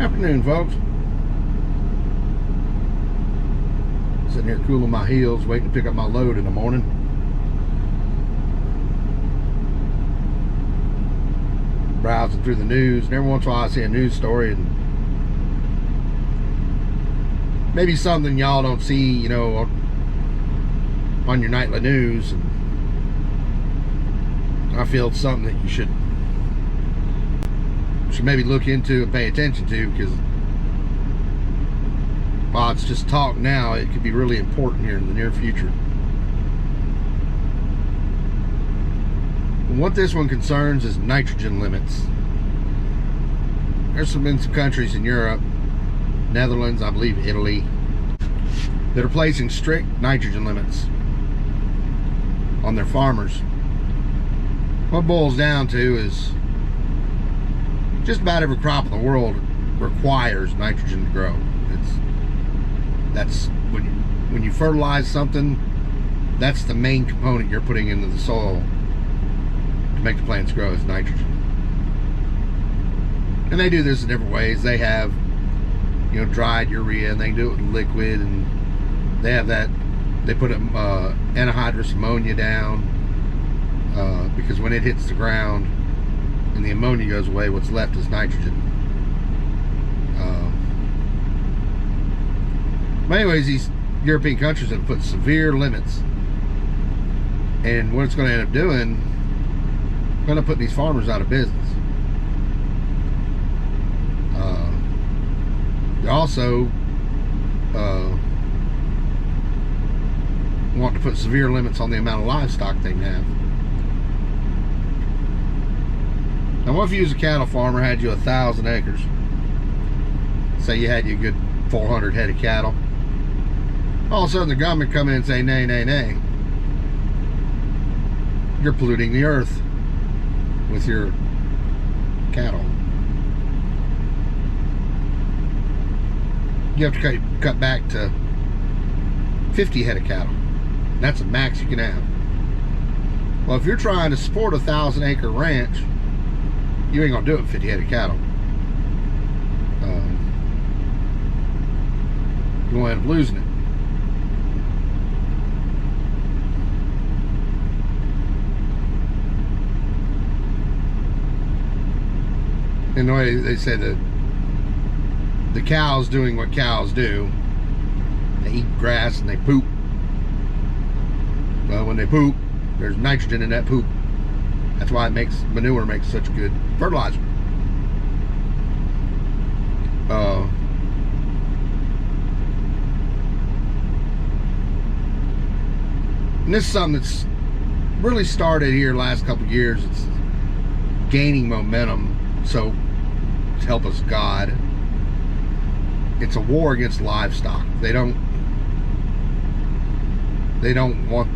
Afternoon, folks. Sitting here cooling my heels, waiting to pick up my load in the morning. Browsing through the news, and every once in a while I see a news story and maybe something y'all don't see, you know, on your nightly news. And I feel it's something that you should maybe look into and pay attention to, because while it's just talk now, it could be really important here in the near future. And what this one concerns is nitrogen limits. There's been some countries in Europe, Netherlands, I believe Italy, that are placing strict nitrogen limits on their farmers. What it boils down to is just about every crop in the world requires nitrogen to grow. That's when you fertilize something, that's the main component you're putting into the soil to make the plants grow, is nitrogen. And they do this in different ways. They have, you know, dried urea, and they do it with liquid, and they have that. They put anhydrous ammonia down because when it hits the ground and the ammonia goes away, what's left is nitrogen. But anyways, these European countries have put severe limits, and what it's going to end up doing, going to put these farmers out of business. They also want to put severe limits on the amount of livestock they can have. Now, what if you was a cattle farmer, had you 1,000 acres? Say you had you a good 400 head of cattle. All of a sudden the government come in and say, nay, nay, nay, you're polluting the earth with your cattle. You have to cut back to 50 head of cattle. That's the max you can have. Well, if you're trying to support a 1,000 acre ranch, you ain't gonna do it with 50 head of cattle. You're gonna end up losing it. In the way they say that the cows doing what cows do, they eat grass and they poop. Well, when they poop, there's nitrogen in that poop. That's why manure makes such good fertilizer. And this is something that's really started here the last couple of years. It's gaining momentum. So, help us God, it's a war against livestock. They don't want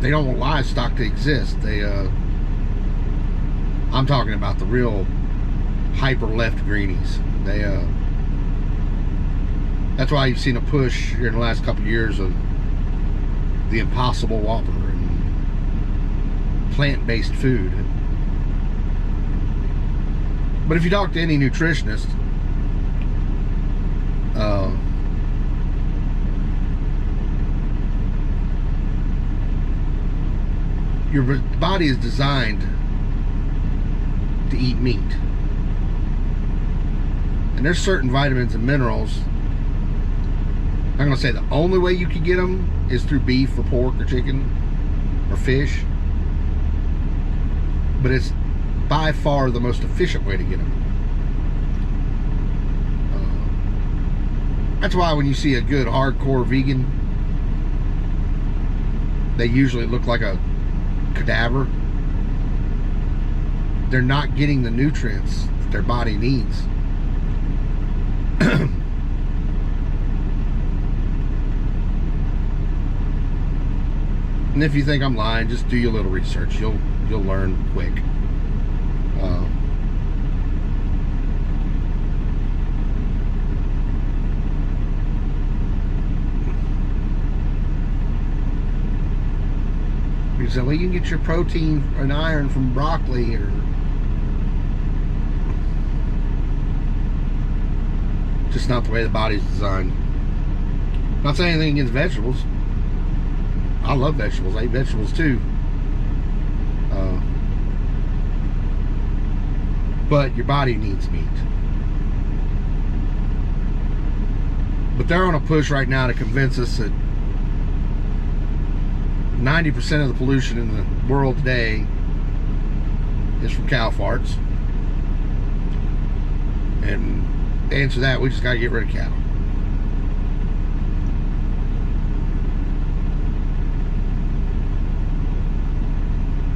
livestock to exist. I'm talking about the real hyper left greenies. That's why you've seen a push here in the last couple of years of the Impossible Whopper and plant-based food. But if you talk to any nutritionist, your body is designed to eat meat. And there's certain vitamins and minerals. I'm going to say the only way you can get them is through beef or pork or chicken or fish. But it's by far the most efficient way to get them. That's why when you see a good hardcore vegan, they usually look like a cadaver. They're not getting the nutrients that their body needs. And if you think I'm lying, just do your little research. You'll learn quick. You say, well, you can get your protein and iron from broccoli, or Just not the way the body's designed. Not saying anything against vegetables. I love vegetables. I eat vegetables too. But your body needs meat. But they're on a push right now to convince us that 90% of the pollution in the world today is from cow farts. And to answer that, we just got to get rid of cattle.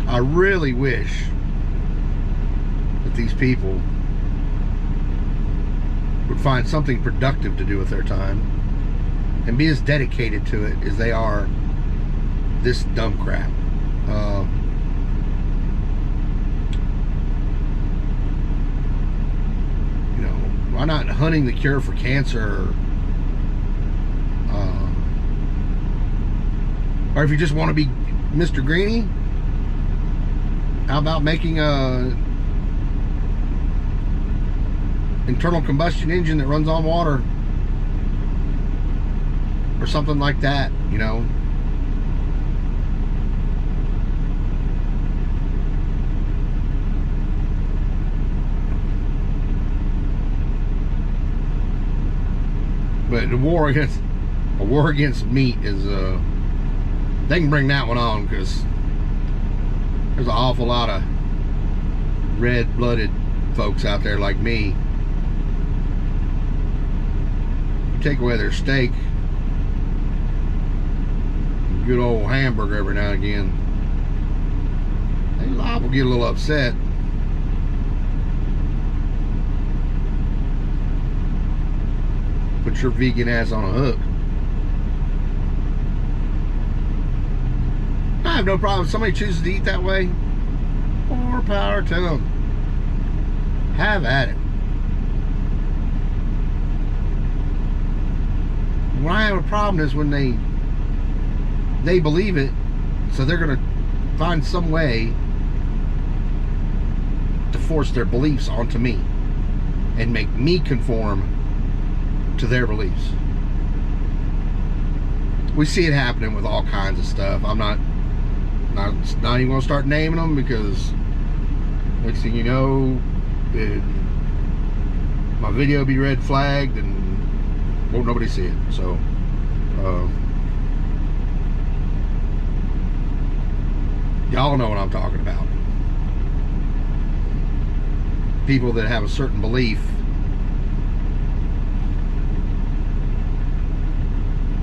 I really wish that these people would find something productive to do with their time and be as dedicated to it as they are this dumb crap. You know, why not hunting the cure for cancer? Or if you just want to be Mr. Greenie, how about making a internal combustion engine that runs on water or something like that, you know? But a war against meat is they can bring that one on, because there's an awful lot of red-blooded folks out there like me. You take away their steak, a good old hamburger every now and again, they liable to get a little upset. Put your vegan ass on a hook. I have no problem if somebody chooses to eat that way. More power to them. Have at it. When I have a problem is when they believe it, so they're going to find some way to force their beliefs onto me and make me conform to their beliefs. We see it happening with all kinds of stuff. I'm not even going to start naming them, because next thing you know, my video will be red flagged and won't nobody see it. So y'all know what I'm talking about. People that have a certain belief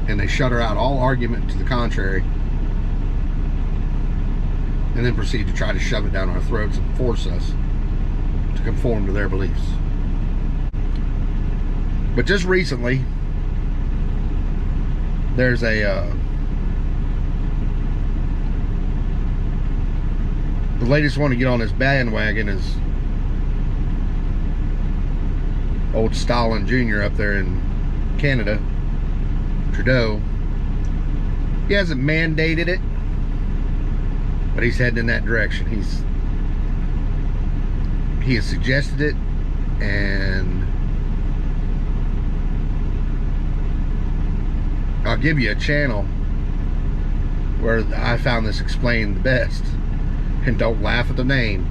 and they shutter out all argument to the contrary, and then proceed to try to shove it down our throats and force us to conform to their beliefs. But just recently, there's the latest one to get on this bandwagon is old Stalin Jr. up there in Canada, Trudeau. He hasn't mandated it, but he's heading in that direction. He has suggested it, and I'll give you a channel where I found this explained the best. And don't laugh at the name.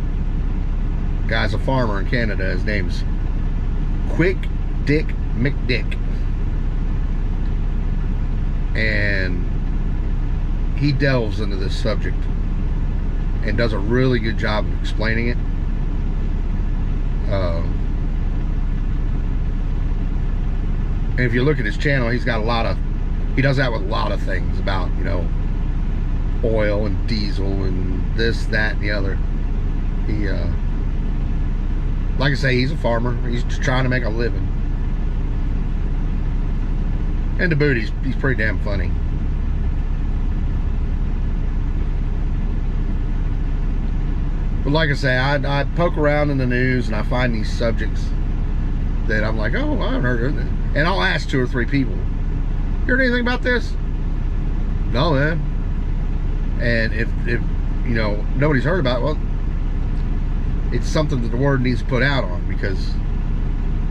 The guy's a farmer in Canada. His name's Quick Dick McDick, and he delves into this subject and does a really good job of explaining it. And if you look at his channel, he's got he does that with a lot of things about, you know, oil and diesel and this, that, and the other. He like I say, he's a farmer. He's just trying to make a living. And to boot, he's pretty damn funny. But like I say, I poke around in the news and I find these subjects that I'm like, oh, I haven't heard of it. And I'll ask 2 or 3 people, you heard anything about this? No, man. And if you know, nobody's heard about it, well, it's something that the word needs to put out on, because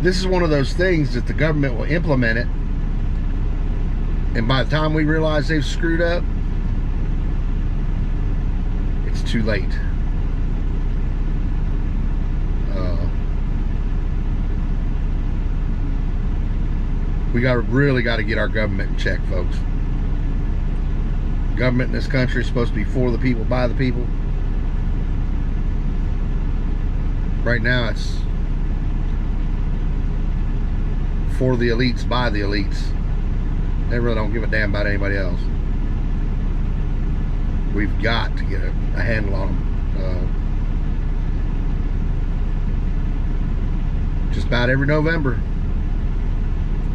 this is one of those things that the government will implement it, and by the time we realize they've screwed up, it's too late. We really got to get our government in check, folks. Government in this country is supposed to be for the people, by the people. Right now, it's for the elites, by the elites. They really don't give a damn about anybody else. We've got to get a handle on them. Just about every November.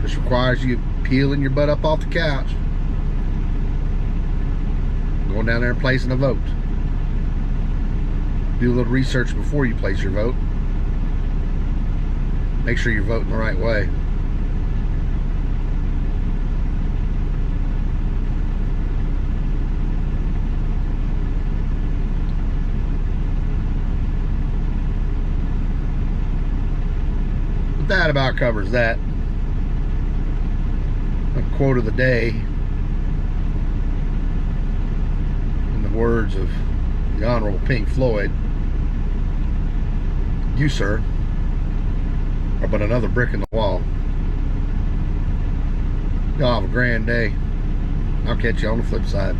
This requires you peeling your butt up off the couch, going down there and placing a vote. Do a little research before you place your vote. Make sure you're voting the right way. But that about covers that. A quote of the day, in the words of the Honorable Pink Floyd: "You, sir, are but another brick in the wall." Y'all have a grand day. I'll catch you on the flip side.